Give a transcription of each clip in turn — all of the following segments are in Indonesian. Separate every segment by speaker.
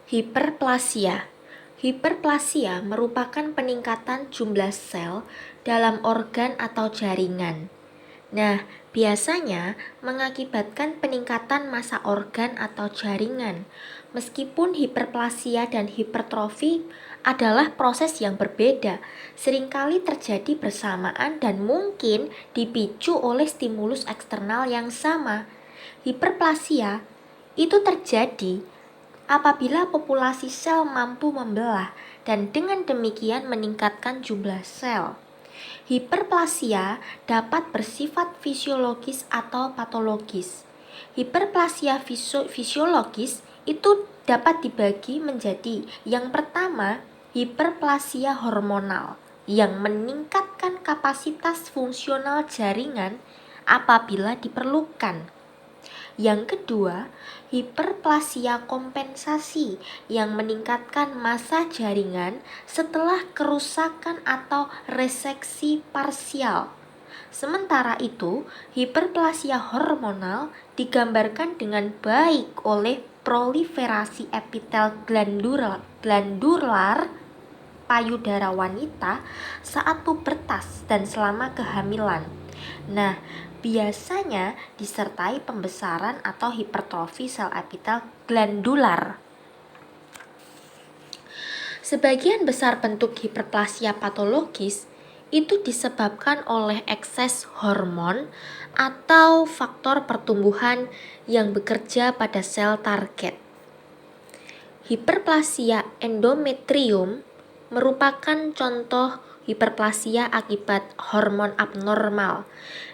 Speaker 1: Hiperplasia. Hiperplasia merupakan peningkatan jumlah sel dalam organ atau jaringan. Nah, biasanya mengakibatkan peningkatan massa organ atau jaringan. Meskipun hiperplasia dan hipertrofi adalah proses yang berbeda, seringkali terjadi bersamaan dan mungkin dipicu oleh stimulus eksternal yang sama. Hiperplasia itu terjadi apabila populasi sel mampu membelah dan dengan demikian meningkatkan jumlah sel. Hiperplasia dapat bersifat fisiologis atau patologis. Hiperplasia fisiologis itu dapat dibagi menjadi yang pertama, hiperplasia hormonal yang meningkatkan kapasitas fungsional jaringan apabila diperlukan. Yang kedua, hiperplasia kompensasi yang meningkatkan massa jaringan setelah kerusakan atau reseksi parsial. Sementara itu, hiperplasia hormonal digambarkan dengan baik oleh proliferasi epitel glandular payudara wanita saat pubertas dan selama kehamilan. Nah, biasanya disertai pembesaran atau hipertrofi sel epitel glandular. Sebagian besar bentuk hiperplasia patologis itu disebabkan oleh ekses hormon atau faktor pertumbuhan yang bekerja pada sel target. Hiperplasia endometrium merupakan contoh hiperplasia akibat hormon abnormal.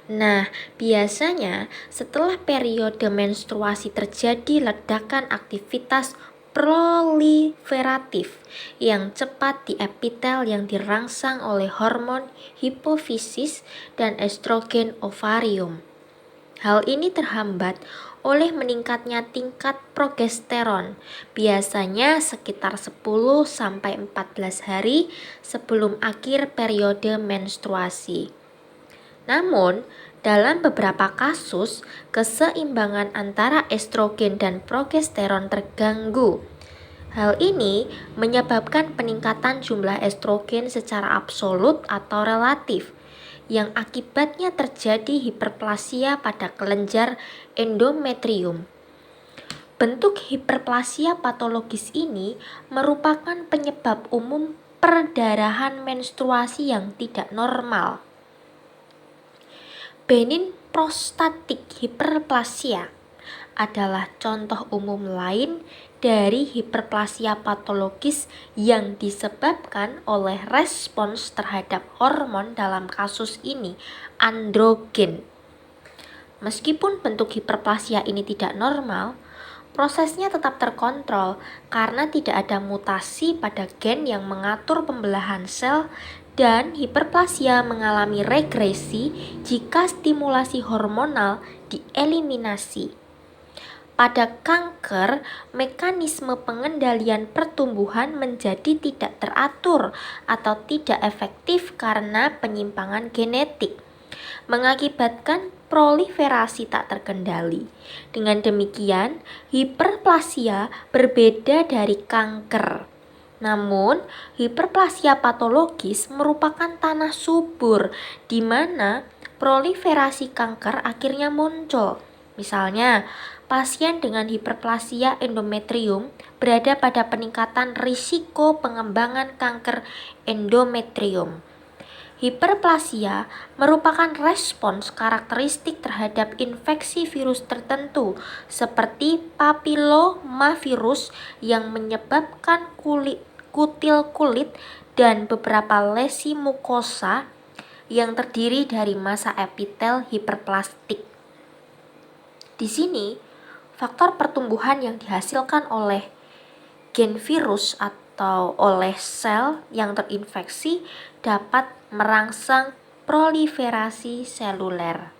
Speaker 1: Nah, biasanya setelah periode menstruasi terjadi ledakan aktivitas proliferatif yang cepat di epitel yang dirangsang oleh hormon hipofisis dan estrogen ovarium. Hal ini terhambat oleh meningkatnya tingkat progesteron, biasanya sekitar 10-14 hari sebelum akhir periode menstruasi. Namun, dalam beberapa kasus, keseimbangan antara estrogen dan progesteron terganggu. Hal ini menyebabkan peningkatan jumlah estrogen secara absolut atau relatif, yang akibatnya terjadi hiperplasia pada kelenjar endometrium. Bentuk hiperplasia patologis ini merupakan penyebab umum perdarahan menstruasi yang tidak normal. Benin prostatic hiperplasia adalah contoh umum lain dari hiperplasia patologis yang disebabkan oleh respons terhadap hormon, dalam kasus ini androgen. Meskipun bentuk hiperplasia ini tidak normal, prosesnya tetap terkontrol karena tidak ada mutasi pada gen yang mengatur pembelahan sel, dan hiperplasia mengalami regresi jika stimulasi hormonal dieliminasi. Pada kanker, mekanisme pengendalian pertumbuhan menjadi tidak teratur atau tidak efektif karena penyimpangan genetik, mengakibatkan proliferasi tak terkendali. Dengan demikian, hiperplasia berbeda dari kanker. Namun, hiperplasia patologis merupakan tanah subur di mana proliferasi kanker akhirnya muncul. Misalnya, pasien dengan hiperplasia endometrium berada pada peningkatan risiko pengembangan kanker endometrium. Hiperplasia merupakan respons karakteristik terhadap infeksi virus tertentu seperti papilomavirus yang menyebabkan kutil kulit dan beberapa lesi mukosa yang terdiri dari massa epitel hiperplastik. Di sini, faktor pertumbuhan yang dihasilkan oleh gen virus atau oleh sel yang terinfeksi dapat merangsang proliferasi seluler.